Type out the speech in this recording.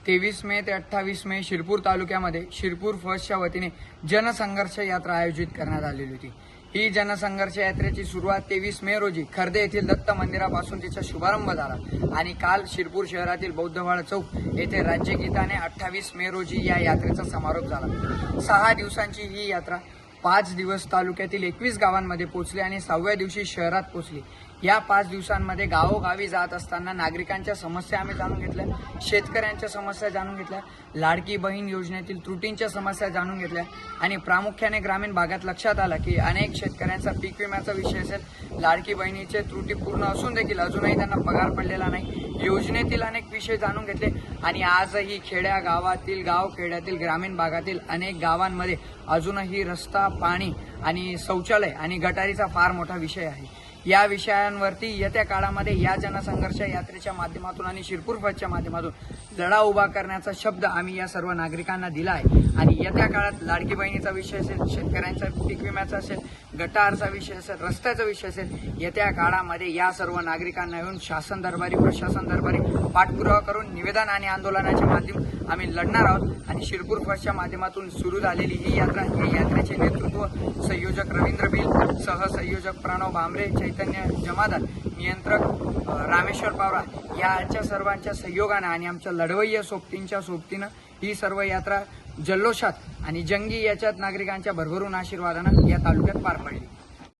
23 मे ते 28 मे शिरपूर तालुक्यामध्ये शिरपूर फर्स्टच्या वतीने जनसंघर्ष यात्रा आयोजित करण्यात आलेली होती। ही जनसंघर्ष यात्रेची सुरुवात 23 मे रोजी खर्दे येथील दत्त मंदिरापासून तिचा शुभारंभ झाला आणि काल शिरपूर शहरातील बौद्धवाडा चौक येथे राज्यगीताने 28 मे रोजी या यात्रेचा समारोप झाला। 6 दिवसांची ही यात्रा 5 दिवस तालुक्यातील 21 गावांमध्ये पोहोचली आणि 6व्या दिवशी शहरात पोहोचली। या 5 दिवसांमध्ये गावोगावी जात असताना नागरिकांच्या समस्या आम्ही जाणून घेतल्या, शेतकऱ्यांच्या समस्या जाणून घेतल्या, लाडकी बहीण योजनेतील त्रुटींच्या समस्या जाणून घेतल्या आणि प्रामुख्याने ग्रामीण भागात लक्षात आलं की अनेक शेतकऱ्यांचा पीक विम्याचा विषय असेल, लाडकी बहिणीचे त्रुटी पूर्ण असून देखील अजूनही त्यांना पगार पडलेला नाही, योजनेतील अनेक विषय जाणून घेतले आणि आजही खेड्या गावातील गावखेड्यातील ग्रामीण भागातील अनेक गावांमध्ये अजूनही रस्ता, पाणी आणि शौचालय आणि गटारीचा फार मोठा विषय आहे। या विषयांवरती येत्या काळामध्ये या जनसंघर्ष यात्रेच्या माध्यमातून आणि शिरपूर फर्स्टच्या माध्यमातून लढा उभा करण्याचा शब्द आम्ही या सर्व नागरिकांना दिला आहे आणि येत्या काळात लाडकी बहिणीचा विषय असेल, शेतकऱ्यांचा पीक विम्याचा असेल, गटारचा विषय असेल, रस्त्याचा विषय असेल, येत्या काळामध्ये या सर्व नागरिकांना येऊन शासन दरबारी, प्रशासन दरबारी पाठपुरावा करून निवेदन आणि आंदोलनाच्या माध्यमातून आम्ही लढणार आहोत आणि शिरपूर फर्स्टच्या माध्यमातून सुरू झालेली ही यात्रा, या यात्रेचे नेतृत्व संयोजक रवींद्र भिल, सहसंयोजक प्रणव भांबरे, चैतन्य जमादार, नियंत्रक रामेश्वर पावरा यांच्या सर्वांच्या सहयोगाने आणि आमच्या लढवय्या सोबतींच्या सोबतीनं ही सर्व यात्रा जल्लोषात आणि जंगी याच्यात नागरिकांच्या भरभरून आशीर्वादानं या तालुक्यात पार पडली।